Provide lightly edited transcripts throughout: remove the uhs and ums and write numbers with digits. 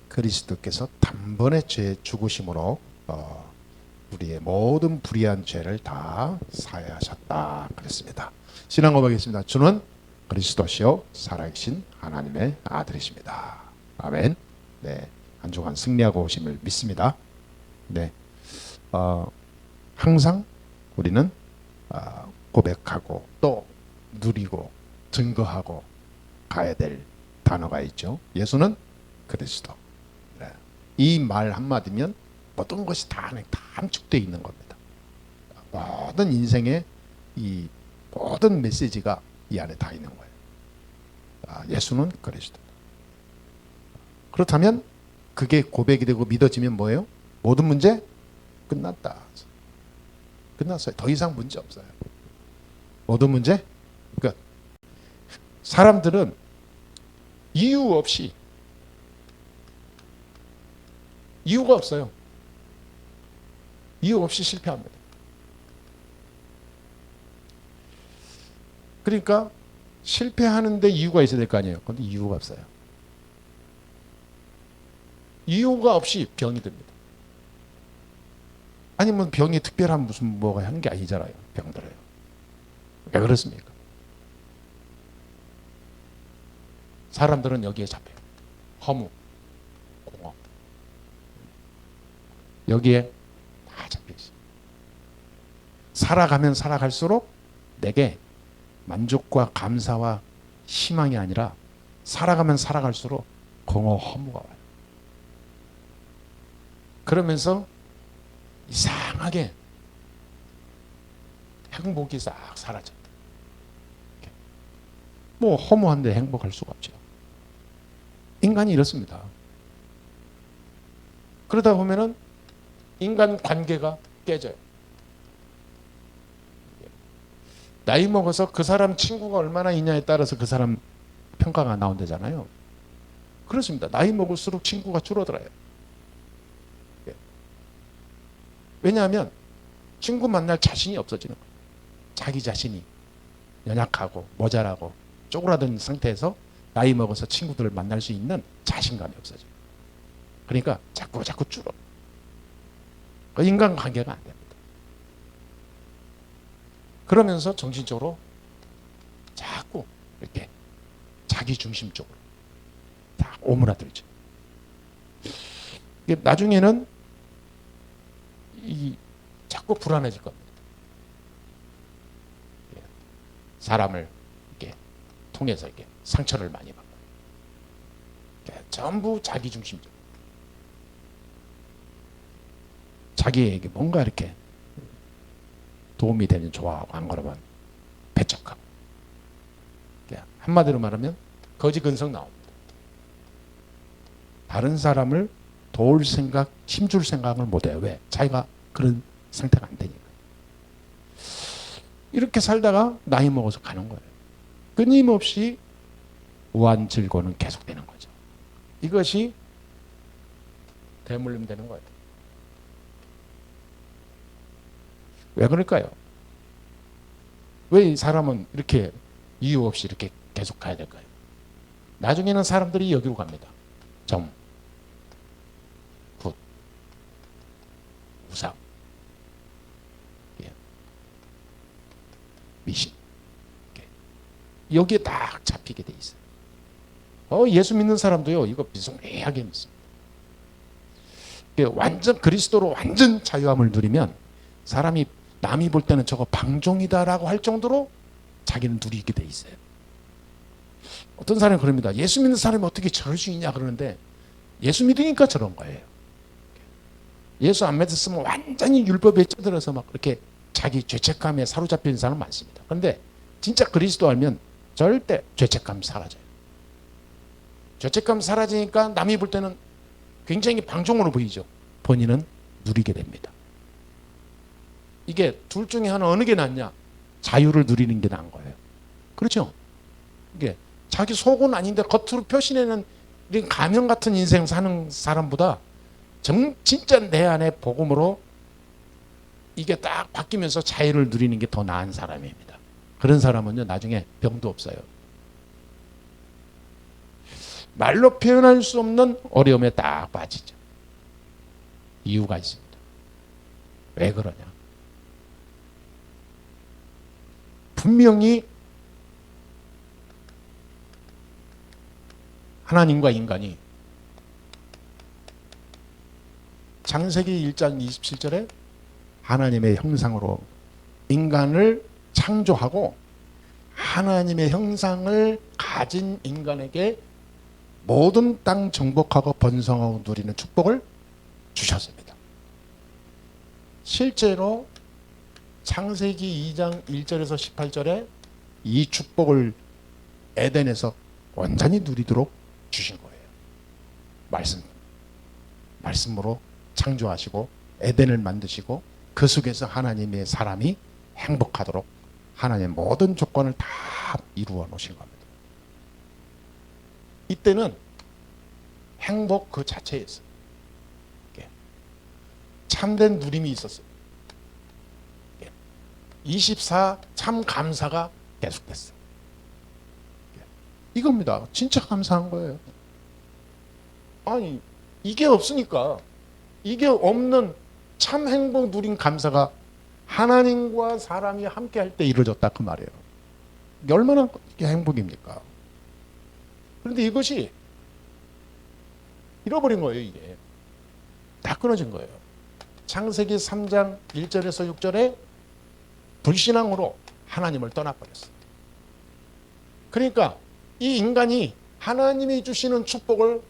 그리스도께서 단번에 죄 죽으심으로 우리의 모든 불의한 죄를 다 사하셨다 그랬습니다. 신앙 고백하겠습니다. 주는 그리스도시요 살아계신 하나님의 아들이십니다. 아멘. 네, 한 주간 승리하고 오심을 믿습니다. 네, 항상 우리는 고백하고 또 누리고 증거하고 가야 될 단어가 있죠. 예수는 그리스도. 네. 이 말 한마디면 모든 것이 다 함축되어 있는 겁니다. 모든 인생의 이 모든 메시지가 이 안에 다 있는 거예요. 예수는 그리스도. 그렇다면 그게 고백이 되고 믿어지면 뭐예요? 모든 문제 끝났다. 끝났어요. 더 이상 문제 없어요. 모든 문제 끝. 사람들은 이유 없이 이유가 없어요. 이유 없이 실패합니다. 그러니까 실패하는데 이유가 있어야 될 거 아니에요. 그런데 이유가 없어요. 이유가 없이 병이 듭니다. 아니면 병이 특별한 무슨 뭐가 한 게 아니잖아요. 병들어요. 왜 그렇습니까? 사람들은 여기에 잡혀요. 허무, 공허. 여기에 다 잡혀있어요. 살아가면 살아갈수록 내게 만족과 감사와 희망이 아니라 살아가면 살아갈수록 공허, 허무가 와요. 그러면서 이상하게 행복이 싹 사라져요. 뭐 허무한데 행복할 수가 없죠. 인간이 이렇습니다. 그러다 보면은 인간 관계가 깨져요. 나이 먹어서 그 사람 친구가 얼마나 있냐에 따라서 그 사람 평가가 나온다잖아요. 그렇습니다. 나이 먹을수록 친구가 줄어들어요. 왜냐하면 친구 만날 자신이 없어지는 거예요. 자기 자신이 연약하고 모자라고 쪼그라든 상태에서 나이 먹어서 친구들을 만날 수 있는 자신감이 없어져요. 그러니까 자꾸 줄어. 인간관계가 안 됩니다. 그러면서 정신적으로 자꾸 이렇게 자기 중심적으로 다 오므라들죠. 나중에는 자꾸 불안해질 겁니다. 사람을 이렇게 통해서 이렇게 상처를 많이 받고 전부 자기 중심적. 자기에게 뭔가 이렇게 도움이 되는 좋아하고 안 그러면 배척하고. 한마디로 말하면 거지 근성 나옵니다. 다른 사람을 도울 생각, 힘줄 생각을 못해요. 왜? 자기가 그런 상태가 안 되니까. 이렇게 살다가 나이 먹어서 가는 거예요. 끊임없이 우환질고는 계속되는 거죠. 이것이 대물림 되는 거예요. 왜 그럴까요? 왜 이 사람은 이렇게 이유 없이 이렇게 계속 가야 될까요? 나중에는 사람들이 여기로 갑니다. 점, 굿, 우상, 미신. 여기에 딱 잡히게 돼 있어요. 예수 믿는 사람도요, 이거 비스무리하게 믿습니다. 완전 그리스도로 완전 자유함을 누리면 사람이 남이 볼 때는 저거 방종이다라고 할 정도로 자기는 누리게 돼 있어요. 어떤 사람이 그럽니다. 예수 믿는 사람이 어떻게 저럴 수 있냐 그러는데 예수 믿으니까 저런 거예요. 예수 안 믿었으면 완전히 율법에 찌들어서 막 그렇게 자기 죄책감에 사로잡히는 사람 많습니다. 그런데 진짜 그리스도 알면 절대 죄책감 사라져요. 죄책감 사라지니까 남이 볼 때는 굉장히 방종으로 보이죠. 본인은 누리게 됩니다. 이게 둘 중에 하나 어느 게 낫냐? 자유를 누리는 게 나은 거예요. 그렇죠? 이게 자기 속은 아닌데 겉으로 표시내는 가면 같은 인생 사는 사람보다 진짜 내 안에 복음으로 이게 딱 바뀌면서 자유를 누리는 게 더 나은 사람입니다. 그런 사람은요 나중에 병도 없어요. 말로 표현할 수 없는 어려움에 딱 빠지죠. 이유가 있습니다. 왜 그러냐? 분명히 하나님과 인간이 창세기 1장 27절에 하나님의 형상으로 인간을 창조하고 하나님의 형상을 가진 인간에게 모든 땅 정복하고 번성하고 누리는 축복을 주셨습니다. 실제로 창세기 2장 1절에서 18절에 이 축복을 에덴에서 완전히 누리도록 주신 거예요. 말씀으로 창조하시고 에덴을 만드시고 그 속에서 하나님의 사람이 행복하도록 하나님의 모든 조건을 다 이루어 놓으신 겁니다. 이때는 행복 그 자체였어요. 참된 누림이 있었어요. 24 참 감사가 계속됐어요. 이겁니다. 진짜 감사한 거예요. 아니 이게 없으니까, 이게 없는 참 행복 누린 감사가 하나님과 사람이 함께 할 때 이루어졌다 그 말이에요. 이게 얼마나 이게 행복입니까? 그런데 이것이 잃어버린 거예요. 이게 다 끊어진 거예요. 창세기 3장 1절에서 6절에 불신앙으로 하나님을 떠나버렸어요. 그러니까 이 인간이 하나님이 주시는 축복을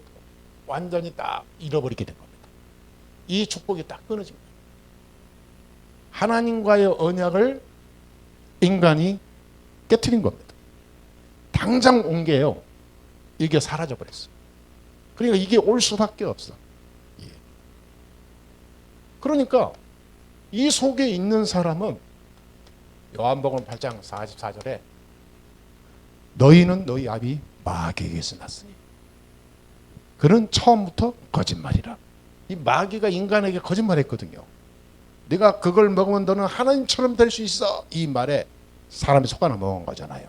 완전히 딱 잃어버리게 된 겁니다. 이 축복이 딱 끊어진 거예요. 하나님과의 언약을 인간이 깨트린 겁니다. 당장 온 게요, 이게 사라져 버렸어요. 그러니까 이게 올 수밖에 없어. 그러니까 이 속에 있는 사람은 요한복음 8장 44절에 너희는 너희 아비 마귀에게서 났으니 그는 처음부터 거짓말이라. 이 마귀가 인간에게 거짓말했거든요. 네가 그걸 먹으면 너는 하나님처럼 될 수 있어, 이 말에 사람이 속아나 먹은 거잖아요.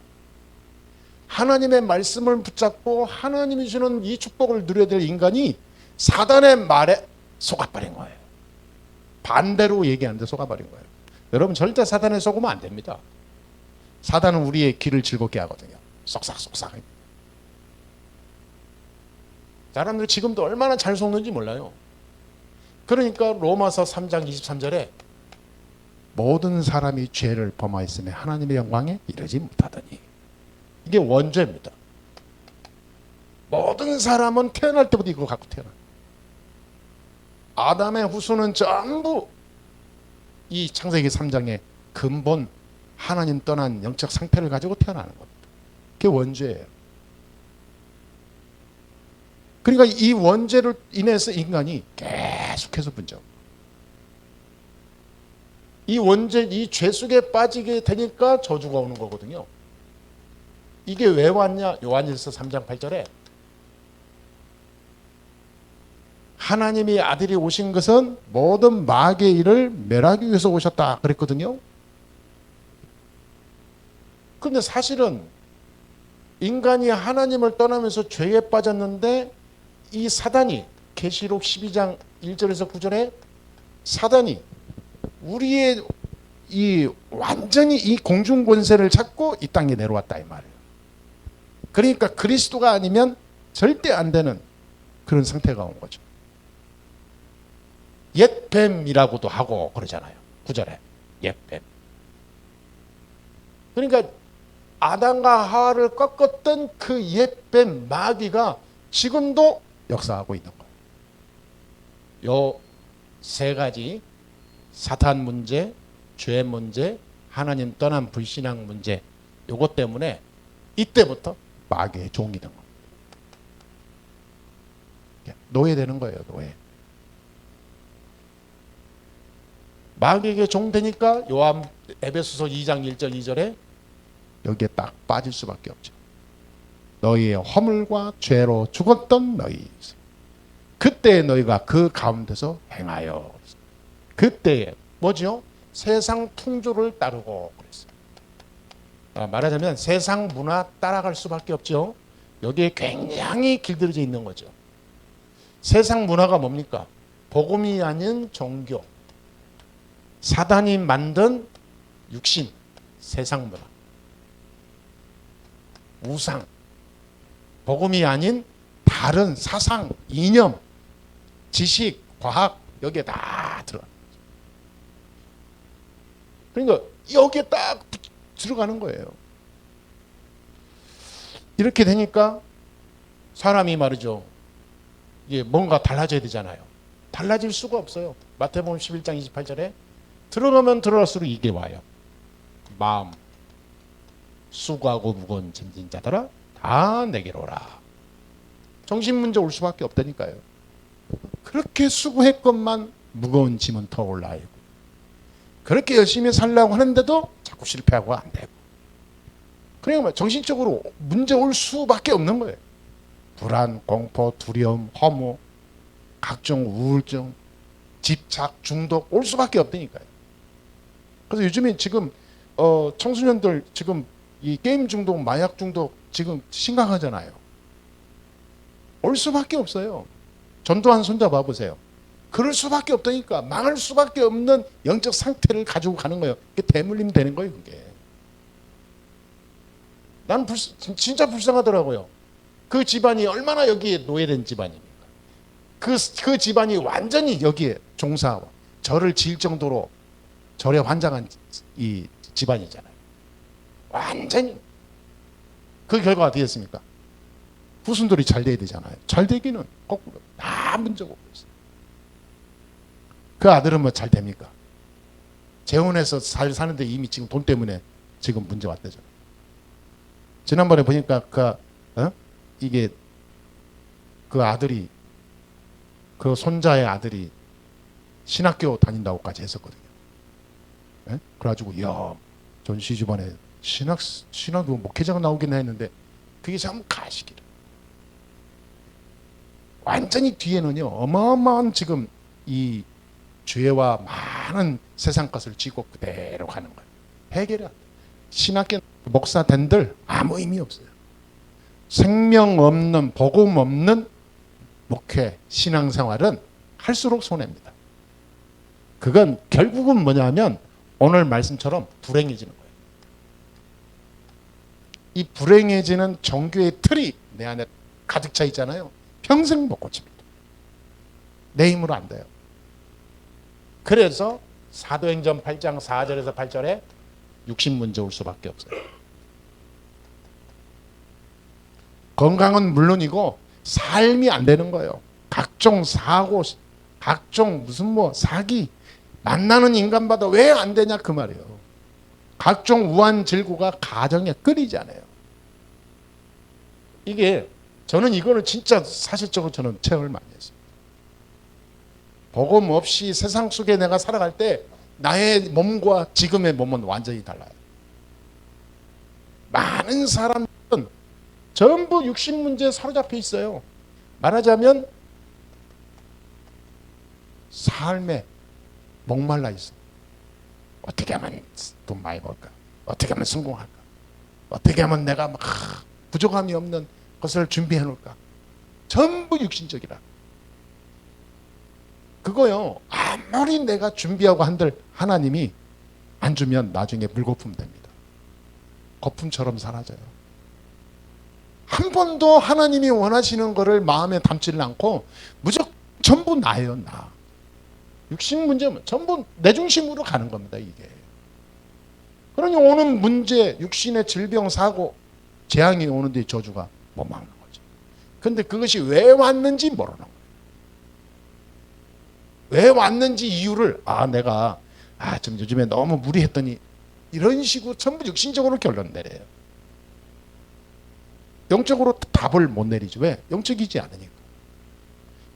하나님의 말씀을 붙잡고 하나님이 주는 이 축복을 누려야 될 인간이 사단의 말에 속아버린 거예요. 반대로 얘기하는데 속아버린 거예요. 여러분 절대 사단에 속으면 안 됩니다. 사단은 우리의 귀를 즐겁게 하거든요. 쏙싹쏙싹. 사람들 지금도 얼마나 잘 속는지 몰라요. 그러니까 로마서 3장 23절에 모든 사람이 죄를 범하였으며 하나님의 영광에 이르지 못하더니, 이게 원죄입니다. 모든 사람은 태어날 때부터 이거 갖고 태어나. 아담의 후손은 전부 이 창세기 3장의 근본 하나님 떠난 영적 상태를 가지고 태어나는 겁니다. 그게 원죄예요. 그러니까 이 원죄를 인해서 인간이 계속해서 분정. 이 원죄, 이 죄 속에 빠지게 되니까 저주가 오는 거거든요. 이게 왜 왔냐? 요한일서 3장 8절에 하나님의 아들이 오신 것은 모든 마귀의 일을 멸하기 위해서 오셨다 그랬거든요. 그런데 사실은 인간이 하나님을 떠나면서 죄에 빠졌는데 이 사단이 계시록 12장 1절에서 9절에 사단이 우리의 이 완전히 이 공중 권세를 잡고 이 땅에 내려왔다 이 말이에요. 그러니까 그리스도가 아니면 절대 안 되는 그런 상태가 온 거죠. 옛뱀이라고도 하고 그러잖아요. 9절에 옛뱀. 그러니까 아담과 하와를 꺾었던 그 옛뱀 마귀가 지금도 역사하고 있는 거예요. 요 세 가지, 사탄 문제, 죄 문제, 하나님 떠난 불신앙 문제, 요것 때문에 이때부터 마귀의 종이 된 겁니다. 노예되는 거예요. 노예. 마귀에게 종되니까 에베소서 2장 1절 2절에 여기에 딱 빠질 수밖에 없죠. 너희의 허물과 죄로 죽었던 너희, 그때 너희가 그 가운데서 행하여, 그때에 뭐죠? 세상 풍조를 따르고 그랬어요. 말하자면 세상 문화 따라갈 수밖에 없죠. 여기에 굉장히 길들여져 있는 거죠. 세상 문화가 뭡니까? 복음이 아닌 종교, 사단이 만든 육신, 세상 문화, 우상, 복음이 아닌 다른 사상, 이념, 지식, 과학, 여기에 다 들어가는 거죠. 그러니까 여기에 딱 들어가는 거예요. 이렇게 되니까 사람이 말이죠, 이게 뭔가 달라져야 되잖아요. 달라질 수가 없어요. 마태복음 11장 28절에 들어가면 들어갈수록 이게 와요. 마음 수고하고 무거운 짐진 자들아 다 내게로 오라. 정신 문제 올 수밖에 없다니까요. 그렇게 수고했건만 무거운 짐은 더 올라있고, 그렇게 열심히 살려고 하는데도 자꾸 실패하고 안 되고, 그러니까 정신적으로 문제 올 수밖에 없는 거예요. 불안, 공포, 두려움, 허무, 각종 우울증, 집착, 중독 올 수밖에 없다니까요. 그래서 요즘에 지금 청소년들 지금 이 게임 중독, 마약 중독 지금 심각하잖아요. 올 수밖에 없어요. 전두환 손자 봐보세요. 그럴 수밖에 없다니까. 망할 수밖에 없는 영적 상태를 가지고 가는 거예요. 그게 대물림 되는 거예요, 그게. 나는 진짜 불쌍하더라고요. 그 집안이 얼마나 여기에 노예된 집안입니까? 그 집안이 완전히 여기에 절을 지을 정도로 절에 환장한 이 집안이잖아요. 완전히. 그 결과가 어떻게 됐습니까? 후손들이 잘 돼야 되잖아요. 잘 되기는 거꾸로 다 문제가 오고 있어요. 그 아들은 뭐 잘 됩니까? 재혼해서 사는데 이미 지금 돈 때문에 지금 문제 왔대죠. 지난번에 보니까 이게 그 아들이, 그 손자의 아들이 신학교 다닌다고까지 했었거든요. 예? 그래가지고 전시 집안에 신학 목회자가 나오긴 했는데 그게 참 가시기를. 완전히 뒤에는요 어마어마한 지금 이 죄와 많은 세상 것을 지고 그대로 가는 거예요. 해결이 안 돼요. 신학교 목사 된들 아무 의미 없어요. 생명 없는, 복음 없는 목회, 신앙생활은 할수록 손해입니다. 그건 결국은 뭐냐면 오늘 말씀처럼 불행해지는 거예요. 이 불행해지는 종교의 틀이 내 안에 가득 차 있잖아요. 평생 못 고칩니다. 내 힘으로 안 돼요. 그래서 사도행전 8장 4절에서 8절에 육신 문제 올 수밖에 없어요. 건강은 물론이고 삶이 안 되는 거예요. 각종 사고, 각종 무슨 사기, 만나는 인간마다 왜 안 되냐 그 말이에요. 각종 우한 질고가 가정에 끊이지 않아요. 이게 저는 이거는 진짜 사실적으로 저는 체험을 많이 했어요. 복음 없이 세상 속에 내가 살아갈 때 나의 몸과 지금의 몸은 완전히 달라요. 많은 사람들은 전부 육신 문제에 사로잡혀 있어요. 말하자면 삶에 목말라 있어. 어떻게 하면 돈 많이 벌까? 어떻게 하면 성공할까? 어떻게 하면 내가 막 부족함이 없는 것을 준비해 놓을까? 전부 육신적이라. 그거요, 아무리 내가 준비하고 한들 하나님이 안 주면 나중에 물거품 됩니다. 거품처럼 사라져요. 한 번도 하나님이 원하시는 거를 마음에 담지를 않고 무조건 전부 나예요, 나. 육신 문제면 전부 내 중심으로 가는 겁니다, 이게. 그러니 오는 문제, 육신의 질병, 사고, 재앙이 오는데 저주가 못 막는 거죠. 그런데 그것이 왜 왔는지 모르는 거예요. 왜 왔는지 이유를 내가 좀 요즘에 너무 무리했더니 이런 식으로 전부 육신적으로 결론 내려요. 영적으로 답을 못 내리죠. 왜? 영적이지 않으니까.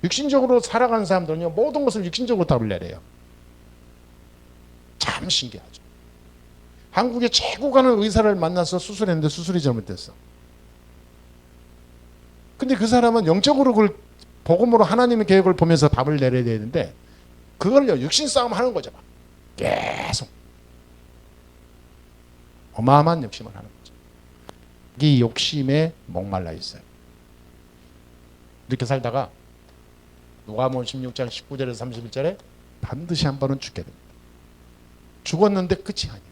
육신적으로 살아가는 사람들은요 모든 것을 육신적으로 답을 내려요. 참 신기하죠. 한국에 최고 가는 의사를 만나서 수술했는데 수술이 잘못됐어. 근데 그 사람은 영적으로 그걸 복음으로 하나님의 계획을 보면서 답을 내려야 되는데 그걸요 육신 싸움 하는 거죠. 계속 어마어마한 욕심을 하는 거죠. 이 욕심에 목말라 있어요. 이렇게 살다가 누가복음 16장 19절에서 31절에 반드시 한 번은 죽게 됩니다. 죽었는데 끝이 아니에요.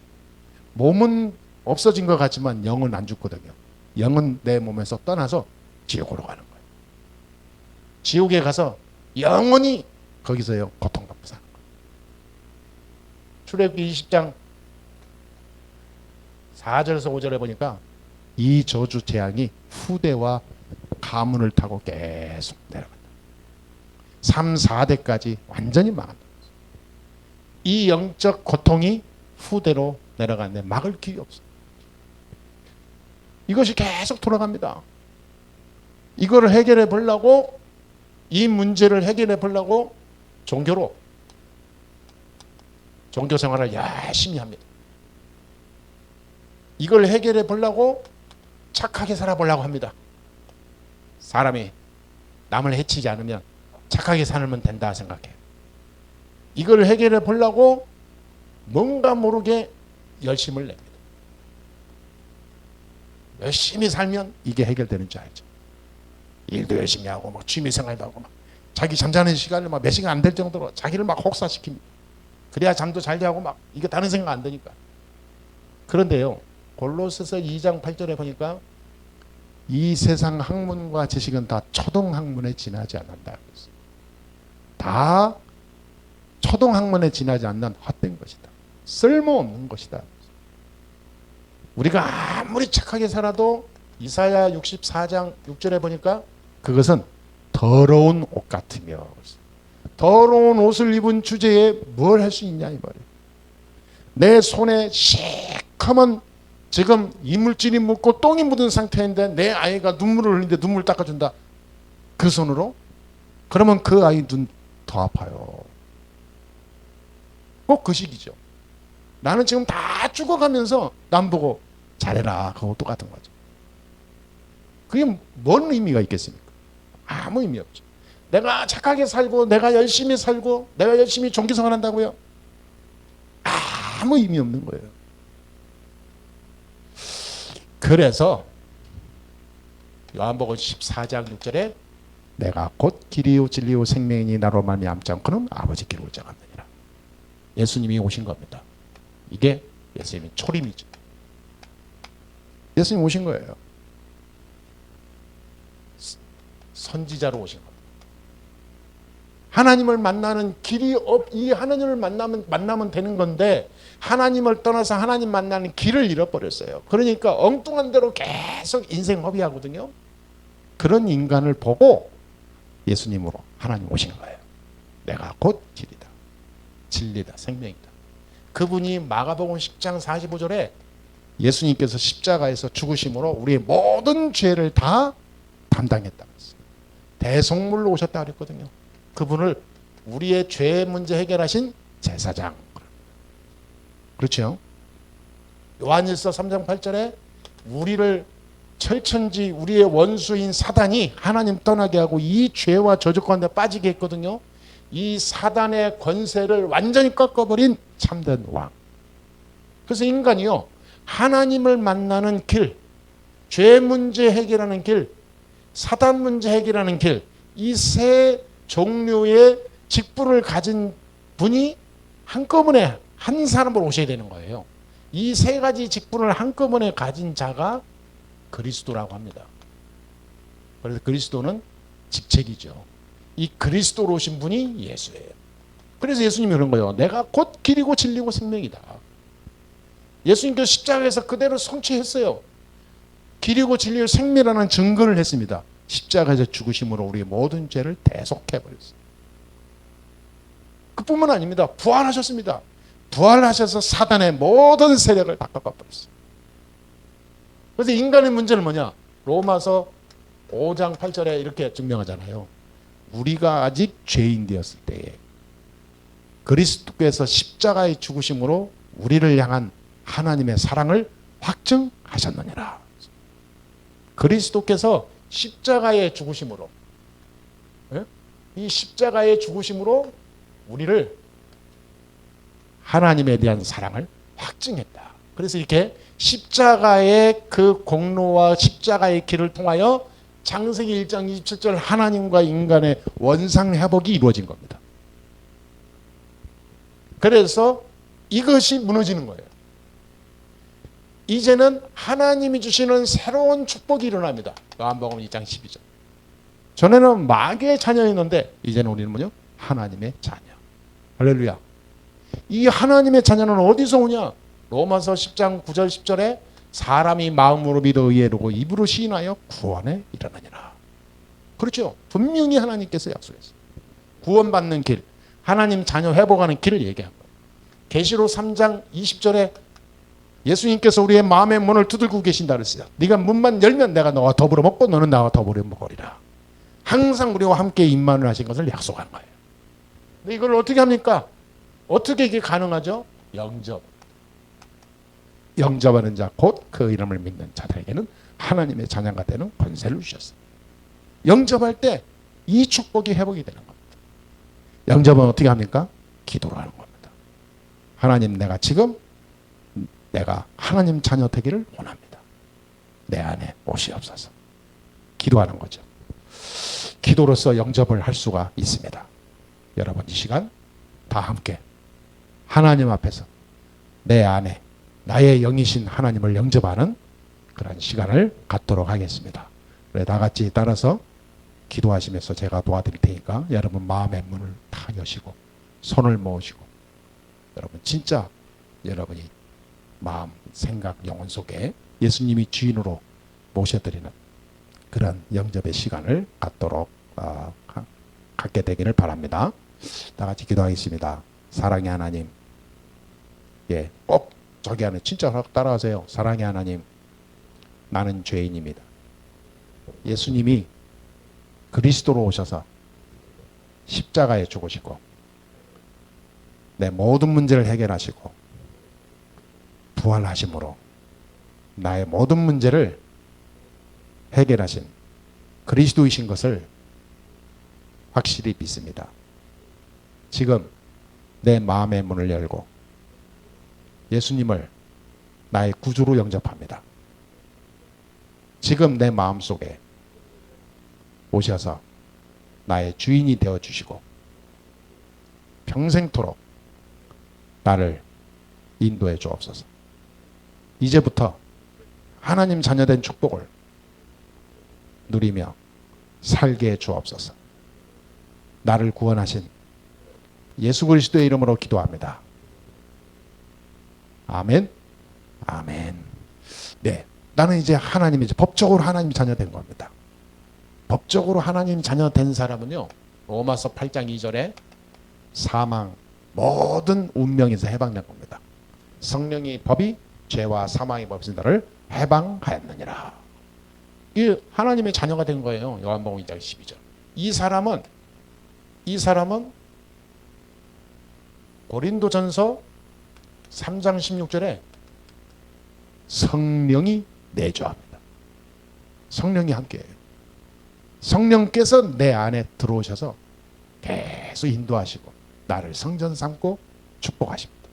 몸은 없어진 것 같지만 영은 안 죽거든요. 영은 내 몸에서 떠나서 지옥으로 가는 거예요. 지옥에 가서 영원히 거기서요 고통받고 사는 거예요. 출애굽기 20장 4절에서 5절에 보니까 이 저주 재앙이 후대와 가문을 타고 계속 내려간다. 3, 4대까지 완전히 망한다. 이 영적 고통이 후대로 내려가는데 막을 길이 없어. 이것이 계속 돌아갑니다. 이거를 해결해 보려고, 이 문제를 해결해 보려고 종교 생활을 열심히 합니다. 이걸 해결해 보려고 착하게 살아보려고 합니다. 사람이 남을 해치지 않으면 착하게 살면 된다 생각해요. 이걸 해결해 보려고 뭔가 모르게 열심을 냅니다. 열심히 살면 이게 해결되는 줄 알죠. 일도 열심히 하고 막 취미생활도 하고 막 자기 잠자는 시간을 막 몇 시간 안 될 정도로 자기를 막 혹사시킵니다. 그래야 잠도 잘 자고 막 이게 다른 생각 안 드니까. 그런데요, 골로새서 2장 8절에 보니까 이 세상 학문과 지식은 다 초등학문에 지나지 않는다. 다 초등학문에 지나지 않는 헛된 것이다. 쓸모없는 것이다. 우리가 아무리 착하게 살아도 이사야 64장 6절에 보니까 그것은 더러운 옷 같으며, 더러운 옷을 입은 주제에 뭘 할 수 있냐 이 말이에요. 내 손에 시커먼 지금 이물질이 묻고 똥이 묻은 상태인데 내 아이가 눈물을 흘리는데 눈물 닦아준다. 그 손으로? 그러면 그 아이 눈 더 아파요. 꼭 그 식이죠. 나는 지금 다 죽어가면서 남 보고 잘해라. 그거 똑같은 거죠. 그게 뭔 의미가 있겠습니까? 아무 의미 없죠. 내가 착하게 살고 내가 열심히 살고 내가 열심히 종교생활 한다고요? 아무 의미 없는 거예요. 그래서 요한복음 14장 6절에 내가 곧 길이요 진리요 생명이니 나로 말미암지 않고는 아버지께로 오지 않느니라. 예수님이 오신 겁니다. 이게 예수님의 초림이죠. 예수님 오신 거예요. 선지자로 오신 겁니다. 하나님을 만나는 길이 이 하나님을 만나면 되는 건데 하나님을 떠나서 하나님 만나는 길을 잃어버렸어요. 그러니까 엉뚱한 대로 계속 인생 허비하거든요. 그런 인간을 보고 예수님으로 하나님 오신 거예요. 내가 곧 길이다, 진리다, 생명이다. 그분이 마가복음 10장 45절에 예수님께서 십자가에서 죽으심으로 우리의 모든 죄를 다 담당했다고 했어요. 대속물로 오셨다 그랬거든요. 그분을 우리의 죄 문제 해결하신 제사장. 그렇죠? 요한일서 3장 8절에 우리를 철천지 우리의 원수인 사단이 하나님 떠나게 하고 이 죄와 저주 가운데 빠지게 했거든요. 이 사단의 권세를 완전히 꺾어버린 참된 왕. 그래서 인간이요, 하나님을 만나는 길, 죄 문제 해결하는 길, 사단 문제 해결하는 길, 이 세 종류의 직분을 가진 분이 한꺼번에 한 사람으로 오셔야 되는 거예요. 이 세 가지 직분을 한꺼번에 가진 자가 그리스도라고 합니다. 그래서 그리스도는 직책이죠. 이 그리스도로 오신 분이 예수예요. 그래서 예수님이 그런 거예요. 내가 곧 길이고 진리고 생명이다. 예수님께서 십자가에서 그대로 성취했어요. 길이고 진리고 생명이라는 증거를 했습니다. 십자가에서 죽으심으로 우리의 모든 죄를 대속해버렸어요. 그뿐만 아닙니다. 부활하셨습니다. 부활하셔서 사단의 모든 세력을 다 꺾어버렸어요. 그래서 인간의 문제는 뭐냐? 로마서 5장 8절에 이렇게 증명하잖아요. 우리가 아직 죄인 되었을 때에 그리스도께서 십자가의 죽으심으로 우리를 향한 하나님의 사랑을 확증하셨느니라. 그리스도께서 십자가의 죽으심으로, 이 십자가의 죽으심으로 우리를 하나님에 대한 사랑을 확증했다. 그래서 이렇게 십자가의 그 공로와 십자가의 길을 통하여 창세기 1장 27절 하나님과 인간의 원상회복이 이루어진 겁니다. 그래서 이것이 무너지는 거예요. 이제는 하나님이 주시는 새로운 축복이 일어납니다. 요한복음 2장 12절. 전에는 마귀의 자녀였는데 이제는 우리는 뭐냐? 하나님의 자녀. 할렐루야. 이 하나님의 자녀는 어디서 오냐? 로마서 10장 9절 10절에 사람이 마음으로 믿어 의에르고 입으로 시인하여 구원에 이르느니라. 그렇죠. 분명히 하나님께서 약속했어요. 구원받는 길, 하나님 자녀 회복하는 길을 얘기한 거예요. 계시록 3장 20절에 예수님께서 우리의 마음의 문을 두들고 계신다 그랬어요. 네가 문만 열면 내가 너와 더불어 먹고 너는 나와 더불어 먹으리라. 항상 우리와 함께 임만을 하신 것을 약속한 거예요. 근데 이걸 어떻게 합니까? 어떻게 이게 가능하죠? 영접. 영접하는 자 곧 그 이름을 믿는 자들에게는 하나님의 자녀가 되는 권세를 주셨어요. 영접할 때 이 축복이 회복이 되는 겁니다. 영접은 어떻게 합니까? 기도로 하는 겁니다. 하나님, 내가 하나님 자녀 되기를 원합니다. 내 안에 오시옵소서. 기도하는 거죠. 기도로서 영접을 할 수가 있습니다. 여러분 이 시간 다 함께 하나님 앞에서 내 안에 나의 영이신 하나님을 영접하는 그런 시간을 갖도록 하겠습니다. 그래, 다 같이 따라서 기도하시면서 제가 도와드릴 테니까 여러분 마음의 문을 다 여시고 손을 모으시고 여러분 진짜 여러분이 마음, 생각, 영혼 속에 예수님이 주인으로 모셔드리는 그런 영접의 시간을 갖게 되기를 바랍니다. 다 같이 기도하겠습니다. 사랑의 하나님, 꼭 저기 안에 진짜 따라하세요. 사랑의 하나님, 나는 죄인입니다. 예수님이 그리스도로 오셔서 십자가에 죽으시고 내 모든 문제를 해결하시고 부활하심으로 나의 모든 문제를 해결하신 그리스도이신 것을 확실히 믿습니다. 지금 내 마음의 문을 열고 예수님을 나의 구주로 영접합니다. 지금 내 마음속에 오셔서 나의 주인이 되어주시고 평생토록 나를 인도해 주옵소서. 이제부터 하나님 자녀된 축복을 누리며 살게 해 주옵소서. 나를 구원하신 예수 그리스도의 이름으로 기도합니다. 아멘. 아멘. 네, 나는 이제 법적으로 하나님 자녀 된 겁니다. 법적으로 하나님 자녀 된 사람은요, 로마서 8장 2절에 사망 모든 운명에서 해방된 겁니다. 성령의 법이 죄와 사망의 법에서 너를 해방하였느니라. 이 하나님의 자녀가 된 거예요. 요한복음 2장 12절. 이 사람은 고린도전서 3장 16절에 성령이 내주합니다. 성령이 함께해요. 성령께서 내 안에 들어오셔서 계속 인도하시고 나를 성전 삼고 축복하십니다.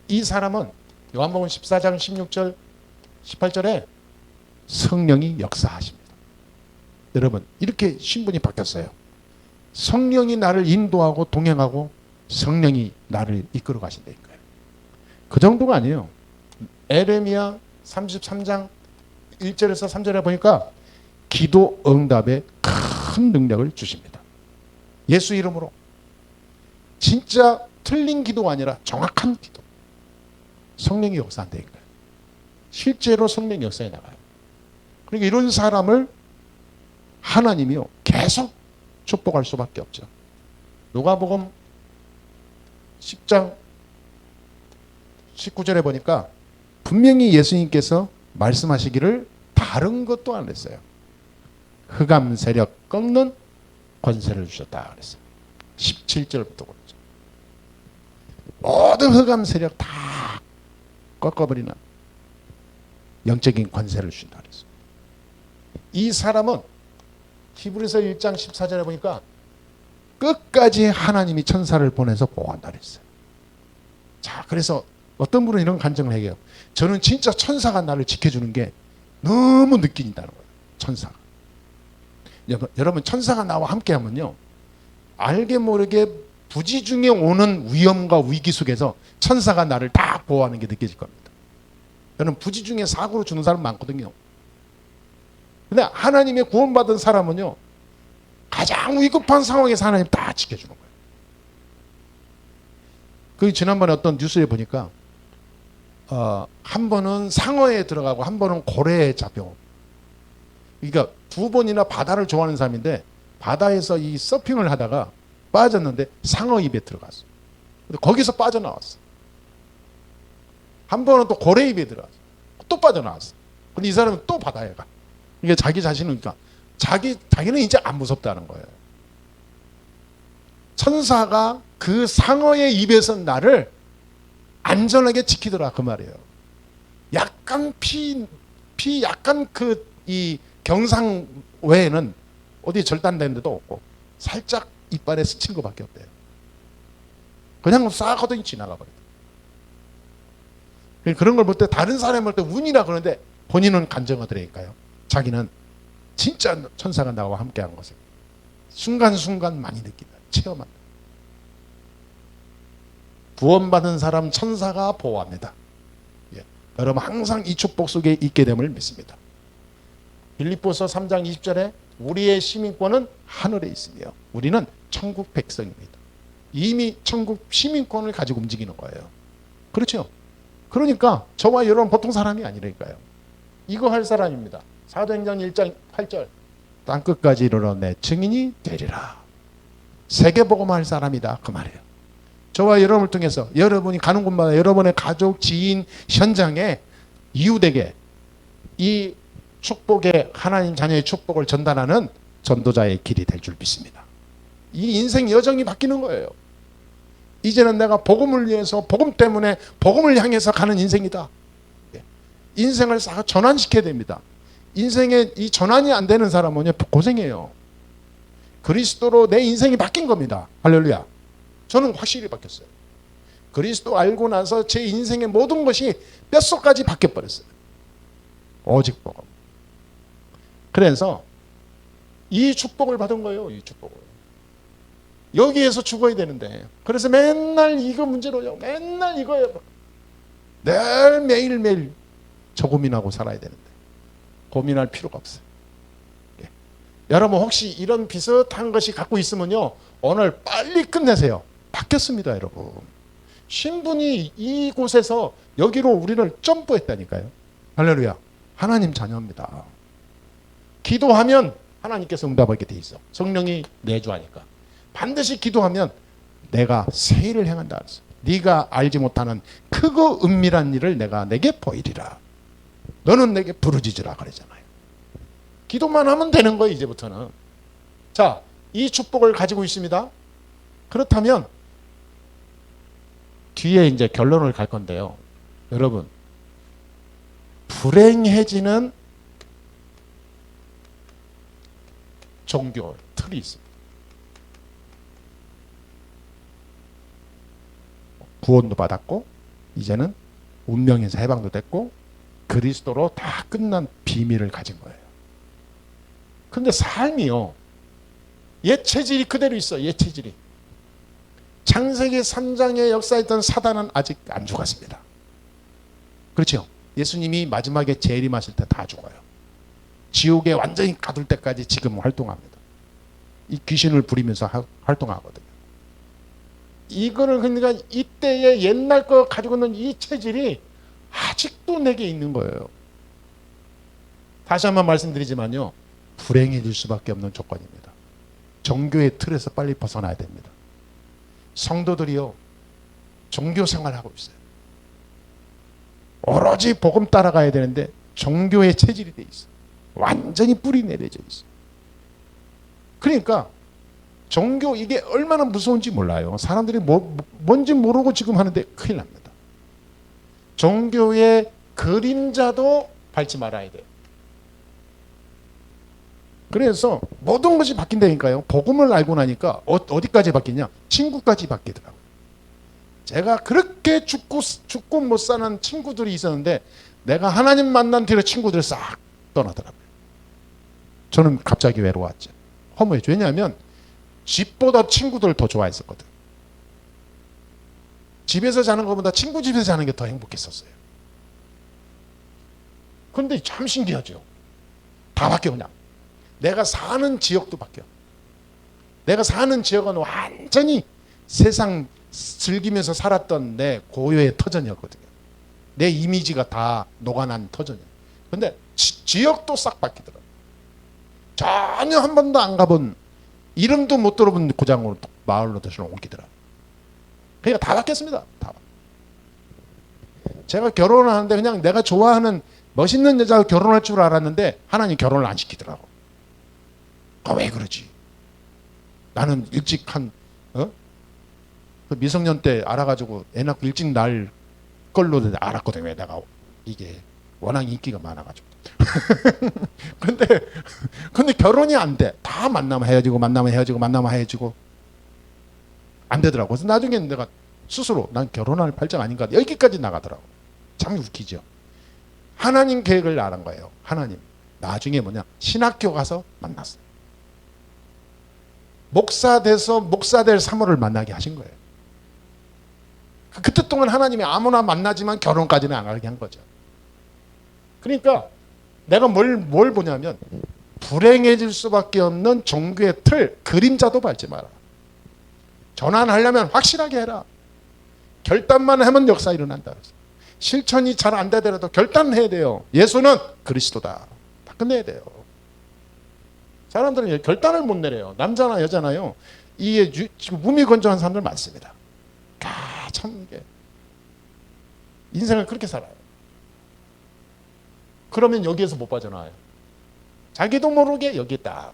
이 사람은 요한복음 14장 16절 18절에 성령이 역사하십니다. 여러분 이렇게 신분이 바뀌었어요. 성령이 나를 인도하고 동행하고 성령이 나를 이끌어 가신다니까요. 그 정도가 아니에요. 에레미야 33장 1절에서 3절에 보니까 기도 응답에 큰 능력을 주십니다. 예수 이름으로. 진짜 틀린 기도가 아니라 정확한 기도. 성령이 역사한다니까요. 실제로 성령이 역사해 나가요. 그러니까 이런 사람을 하나님이요 계속 축복할 수밖에 없죠. 누가복음 10장 19절에 보니까 분명히 예수님께서 말씀하시기를 다른 것도 안 했어요. 흑암 세력 꺾는 권세를 주셨다 그랬어요. 17절부터 그러죠. 모든 흑암 세력 다 꺾어버리는 영적인 권세를 주신다 그랬어요. 이 사람은 히브리서 1장 14절에 보니까 끝까지 하나님이 천사를 보내서 보호한다 그랬어요. 자, 그래서 어떤 분은 이런 간증을 해요. 저는 진짜 천사가 나를 지켜주는 게 너무 느낀다는 거예요. 천사가. 여러분 천사가 나와 함께 하면요, 알게 모르게 부지 중에 오는 위험과 위기 속에서 천사가 나를 다 보호하는 게 느껴질 겁니다. 저는 부지 중에 사고로 죽는 사람 많거든요. 근데 하나님의 구원받은 사람은요, 가장 위급한 상황에서 하나님 다 지켜주는 거예요. 그 지난번에 어떤 뉴스에 보니까 한 번은 상어에 들어가고 한 번은 고래에 잡혀. 그러니까 두 번이나 바다를 좋아하는 사람인데 바다에서 이 서핑을 하다가 빠졌는데 상어 입에 들어갔어. 근데 거기서 빠져나왔어. 한 번은 또 고래 입에 들어갔어. 또 빠져나왔어. 근데 이 사람은 또 바다에 가. 이게 자기 자신은, 그러니까 자기는 이제 안 무섭다는 거예요. 천사가 그 상어의 입에서 나를 안전하게 지키더라, 그 말이에요. 약간 약간 이 경상 외에는 어디 절단된 데도 없고 살짝 이빨에 스친 것밖에 없대요. 그냥 싹 하더니 지나가 버렸다. 그런 걸 볼 때 다른 사람이 볼 때 운이라 그러는데 본인은 간증하더라니까요. 자기는 진짜 천사가 나와 함께한 것을 순간순간 많이 느낀다, 체험한다. 구원받은 사람 천사가 보호합니다. 예. 여러분 항상 이 축복 속에 있게 됨을 믿습니다. 빌립보서 3장 20절에 우리의 시민권은 하늘에 있으며 우리는 천국 백성입니다. 이미 천국 시민권을 가지고 움직이는 거예요. 그렇죠? 그러니까 저와 여러분 보통 사람이 아니라니까요. 이거 할 사람입니다. 사도행전 1장 8절, 땅끝까지 이르러 내 증인이 되리라. 세계복음 할 사람이다, 그 말이에요. 저와 여러분을 통해서 여러분이 가는 곳마다 여러분의 가족, 지인, 현장에 이웃에게 이 축복의, 하나님 자녀의 축복을 전달하는 전도자의 길이 될 줄 믿습니다. 이 인생 여정이 바뀌는 거예요. 이제는 내가 복음을 위해서, 복음 때문에 복음을 향해서 가는 인생이다. 인생을 싹 전환시켜야 됩니다. 인생에 이 전환이 안 되는 사람은 고생해요. 그리스도로 내 인생이 바뀐 겁니다. 할렐루야. 저는 확실히 바뀌었어요. 그리스도 알고 나서 제 인생의 모든 것이 뼛속까지 바뀌어버렸어요. 오직 복음. 그래서 이 축복을 받은 거예요. 이 축복을. 여기에서 죽어야 되는데, 그래서 맨날 이거 문제로요, 맨날 이거예요. 매일매일 저 고민하고 살아야 되는데 고민할 필요가 없어요. 예. 여러분 혹시 이런 비슷한 것이 갖고 있으면요, 오늘 빨리 끝내세요. 바뀌었습니다, 여러분. 신분이 이곳에서 여기로 우리를 점프했다니까요. 할렐루야. 하나님 자녀입니다. 기도하면 하나님께서 응답하게 돼 있어. 성령이 내주하니까. 반드시 기도하면 내가 새 일을 행한다 그랬어. 네가 알지 못하는 크고 은밀한 일을 내가 내게 보이리라. 너는 내게 부르짖으라 그러잖아요. 기도만 하면 되는 거예요, 이제부터는. 자, 이 축복을 가지고 있습니다. 그렇다면 뒤에 이제 결론을 갈 건데요. 여러분, 불행해지는 종교 틀이 있습니다. 구원도 받았고 이제는 운명에서 해방도 됐고 그리스도로 다 끝난 비밀을 가진 거예요. 근데 삶이요, 옛 체질이 그대로 있어. 옛 체질이. 창세기 3장의 역사에 있던 사단은 아직 안 죽었습니다. 그렇죠? 예수님이 마지막에 재림하실 때 다 죽어요. 지옥에 완전히 가둘 때까지 지금 활동합니다. 이 귀신을 부리면서 활동하거든요. 이거를, 그러니까 이때의 옛날 거 가지고 있는 이 체질이 아직도 내게 있는 거예요. 다시 한번 말씀드리지만요, 불행해질 수밖에 없는 조건입니다. 종교의 틀에서 빨리 벗어나야 됩니다. 성도들이요, 종교 생활하고 있어요. 오로지 복음 따라가야 되는데 종교의 체질이 돼 있어요. 완전히 뿌리 내려져 있어요. 그러니까 종교, 이게 얼마나 무서운지 몰라요. 사람들이 뭔지 모르고 지금 하는데 큰일 납니다. 종교의 그림자도 밟지 말아야 돼요. 그래서 모든 것이 바뀐다니까요. 복음을 알고 나니까 어디까지 바뀌냐? 친구까지 바뀌더라고요. 제가 그렇게 죽고 못 사는 친구들이 있었는데 내가 하나님 만난 뒤로 친구들 싹 떠나더라고요. 저는 갑자기 외로웠죠. 허무했죠. 왜냐하면 집보다 친구들 더 좋아했었거든. 집에서 자는 것보다 친구 집에서 자는 게 더 행복했었어요. 그런데 참 신기하죠. 다 바뀌어. 그냥 내가 사는 지역도 바뀌어. 내가 사는 지역은 완전히 세상 즐기면서 살았던 내 고유의 터전이었거든요. 내 이미지가 다 녹아난 터전이에요. 근데 지역도 싹 바뀌더라고요. 전혀 한 번도 안 가본, 이름도 못 들어본 고장으로 마을로 다시 옮기더라고요. 그러니까 다 바뀌었습니다. 다. 제가 결혼을 하는데 그냥 내가 좋아하는 멋있는 여자가 결혼할 줄 알았는데 하나님 결혼을 안 시키더라고. 왜 그러지? 나는 일찍 그 미성년 때 알아가지고 애 낳고 일찍 날 걸로 알았거든요. 내가 이게 워낙 인기가 많아가지고. 근데 결혼이 안 돼. 다 만나면 헤어지고 만나면 헤어지고 만나면 헤어지고 안 되더라고. 그래서 나중에는 내가 스스로 난 결혼할 발전 아닌가 여기까지 나가더라고. 참 웃기죠. 하나님 계획을 알은 거예요. 하나님. 나중에 뭐냐, 신학교 가서 만났어요. 목사 돼서 목사 될 사모를 만나게 하신 거예요. 그때 동안 하나님이 아무나 만나지만 결혼까지는 안 가게 한 거죠. 그러니까 내가 뭘 보냐면 불행해질 수밖에 없는 종교의 틀, 그림자도 밟지 마라. 전환하려면 확실하게 해라. 결단만 하면 역사 일어난다. 실천이 잘 안 되더라도 결단해야 돼요. 예수는 그리스도다. 다 끝내야 돼요. 사람들은 결단을 못 내려요. 남자나 여자나요. 이게 지금 무미건조한 사람들 많습니다. 참 이게 인생을 그렇게 살아요. 그러면 여기에서 못 빠져나와요. 자기도 모르게 여기에 딱.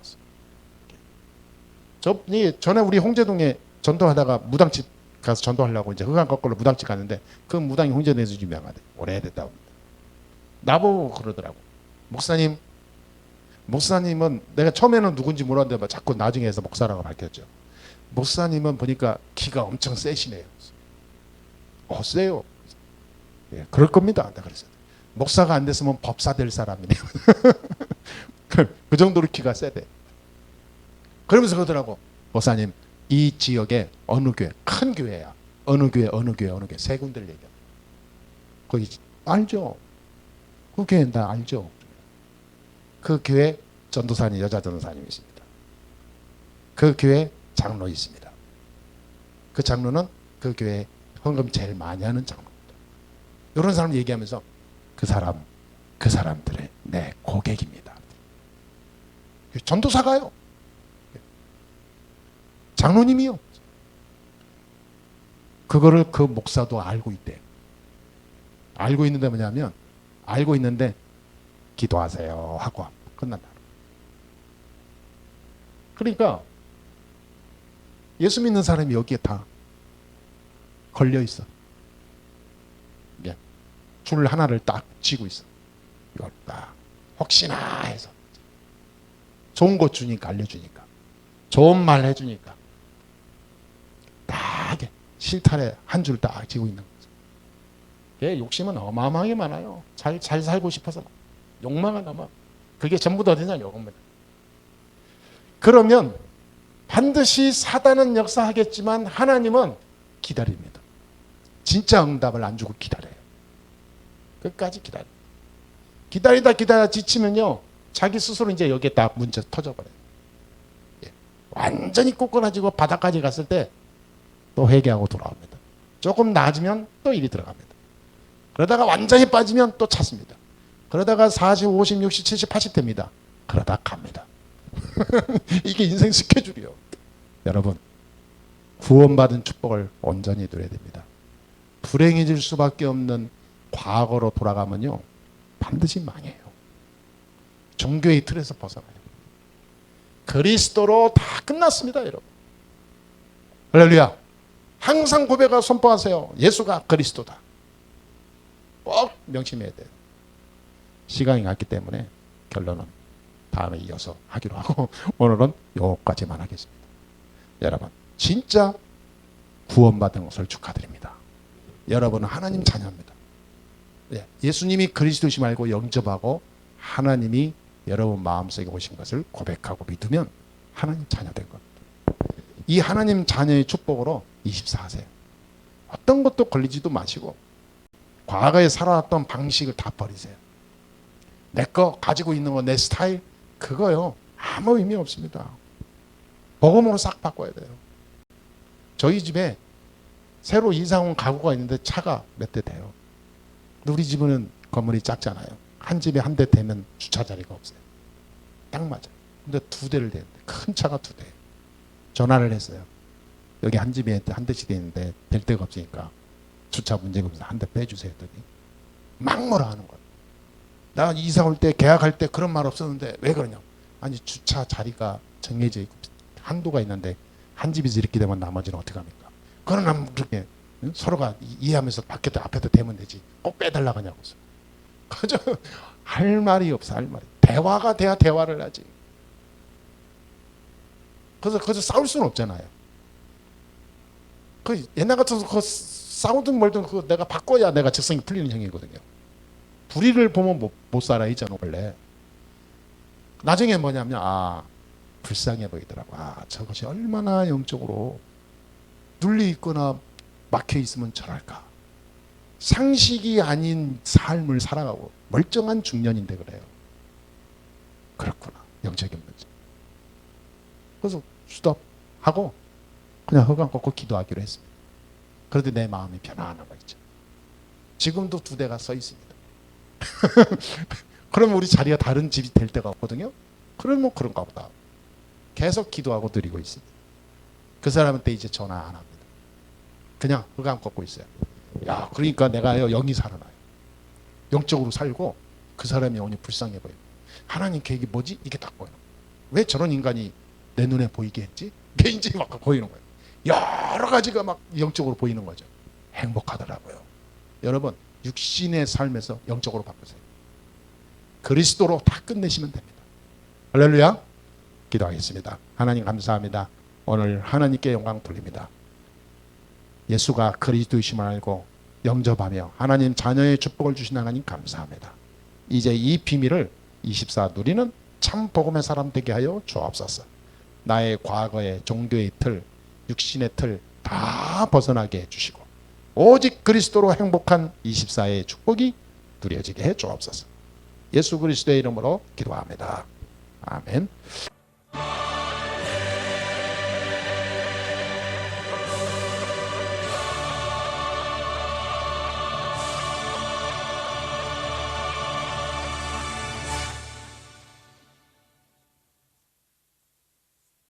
전에 우리 홍제동에 전도하다가 무당집 가서 전도하려고 이제 흑암 거꾸로 무당집 갔는데 그 무당이 홍제동에서 유명하대. 오래됐다고. 나보고 그러더라고. 목사님은 내가 처음에는 누군지 몰랐는데 자꾸 나중에 해서 목사라고 밝혔죠. 목사님은 보니까 기가 엄청 세시네요. 세요. 예, 그럴 겁니다. 내가 그랬어요. 목사가 안 됐으면 법사 될 사람이네요. 그 정도로 기가 세대. 그러면서 그러더라고. 목사님, 이 지역에 어느 교회, 큰 교회야. 어느 교회 세 군데를 얘기해. 거기 알죠? 그 교회 나 알죠? 그 교회 전도사님, 여자 전도사님이 있습니다. 그 교회 장로 있습니다. 그 장로는 그 교회 헌금 제일 많이 하는 장로입니다. 이런 사람 얘기하면서 그 사람들의 내 고객입니다. 전도사가요. 장로님이요. 그거를 그 목사도 알고 있대요. 알고 있는데 뭐냐면 알고 있는데 기도하세요 하고 끝난다. 그러니까 예수 믿는 사람이 여기에 다 걸려 있어. 줄 하나를 딱 쥐고 있어. 이걸 딱 혹시나 해서 좋은 거 주니까 알려주니까 좋은 말 해주니까 딱 실타래 한 줄 딱 쥐고 있는 거죠. 얘 욕심은 어마어마하게 많아요. 잘 살고 싶어서 욕망을 넘어. 그게 전부 다 어디냐 요겁니다. 그러면 반드시 사단은 역사하겠지만 하나님은 기다립니다. 진짜 응답을 안 주고 기다려요. 끝까지 기다리다 지치면요 자기 스스로 이제 여기에 딱 문제 터져버려요. 예. 완전히 꼬꾸라지고 바닥까지 갔을 때 또 회개하고 돌아옵니다. 조금 나아지면 또 일이 들어갑니다. 그러다가 완전히 빠지면 또 찾습니다. 그러다가 40, 50, 60, 70, 80 됩니다. 그러다 갑니다. 이게 인생 스케줄이요. 여러분 구원받은 축복을 온전히 누려야 됩니다. 불행해질 수밖에 없는 과거로 돌아가면요 반드시 망해요. 종교의 틀에서 벗어나요. 그리스도로 다 끝났습니다. 여러분 할렐루야. 항상 고백하고 선포하세요. 예수가 그리스도다. 꼭 명심해야 돼요. 시간이 갔기 때문에 결론은 다음에 이어서 하기로 하고 오늘은 여기까지만 하겠습니다. 여러분 진짜 구원받은 것을 축하드립니다. 여러분은 하나님 자녀입니다. 예수님이 그리스도이심 알고 영접하고 하나님이 여러분 마음속에 오신 것을 고백하고 믿으면 하나님 자녀 된 겁니다. 이 하나님 자녀의 축복으로 24세요. 어떤 것도 걸리지도 마시고 과거에 살아왔던 방식을 다 버리세요. 내 거 가지고 있는 거, 내 스타일, 그거요 아무 의미 없습니다. 복음으로 싹 바꿔야 돼요. 저희 집에 새로 이사 온 가구가 있는데 차가 몇 대 돼요. 우리 집은 건물이 작잖아요. 한 집에 한 대 되면 주차 자리가 없어요. 딱 맞아요. 근데 2대를 대는데 큰 차가 2대. 전화를 했어요. 여기 한 집에 한 대씩 돼 있는데 될 데가 없으니까 주차 문제가 없어서 한 대 빼주세요 했더니 막 뭐라 하는 거예요. 나 이사 올 때 계약할 때 그런 말 없었는데 왜 그러냐. 아니 주차 자리가 정해져 있고 한도가 있는데 한 집에서 이렇게 되면 나머지는 어떻게 합니까? 그러나 그렇게 서로가 이해하면서 밖에도 앞에도 대면 되지 꼭 빼달라고 하냐고. 그저 할 말이 없어. 할 말이. 대화가 돼야 대화를 하지. 그래서 거기서 싸울 수는 없잖아요. 그 옛날 같아서 그 싸우든 말든 그거 내가 바꿔야 내가 적성이 풀리는 형이거든요. 불의를 보면 못 살아 있잖아 원래. 나중에 뭐냐면 불쌍해 보이더라고. 저것이 얼마나 영적으로 눌려 있거나 막혀 있으면 저럴까. 상식이 아닌 삶을 살아가고 멀쩡한 중년인데 그래요. 그렇구나. 영적인 문제. 그래서 스톱하고 그냥 허감 꺾고 기도하기로 했습니다. 그런데 내 마음이 편안한 거 있죠. 지금도 2대가 써 있습니다. 그러면 우리 자리가 다른 집이 될 때가 없거든요. 그러면 그런가 보다. 계속 기도하고 드리고 있습니다. 그 사람한테 이제 전화 안 합니다. 그냥 허감 꺾고 있어요. 그러니까 내가 영이 살아나요. 영적으로 살고 그 사람이 영이 불쌍해 보여요. 하나님 계획이 뭐지? 이게 딱 보여요. 왜 저런 인간이 내 눈에 보이게 했지? 그게 이제 막 보이는 거예요. 여러 가지가 막 영적으로 보이는 거죠. 행복하더라고요. 여러분 육신의 삶에서 영적으로 바꾸세요. 그리스도로 다 끝내시면 됩니다. 할렐루야. 기도하겠습니다. 하나님 감사합니다. 오늘 하나님께 영광 돌립니다. 예수가 그리스도이심을 알고 영접하며 하나님 자녀의 축복을 주신 하나님 감사합니다. 이제 이 비밀을 24 누리는 참 복음의 사람 되게 하여 주옵소서. 나의 과거의 종교의 틀, 육신의 틀 다 벗어나게 해주시고 오직 그리스도로 행복한 24의 축복이 누려지게 해 주옵소서. 예수 그리스도의 이름으로 기도합니다. 아멘.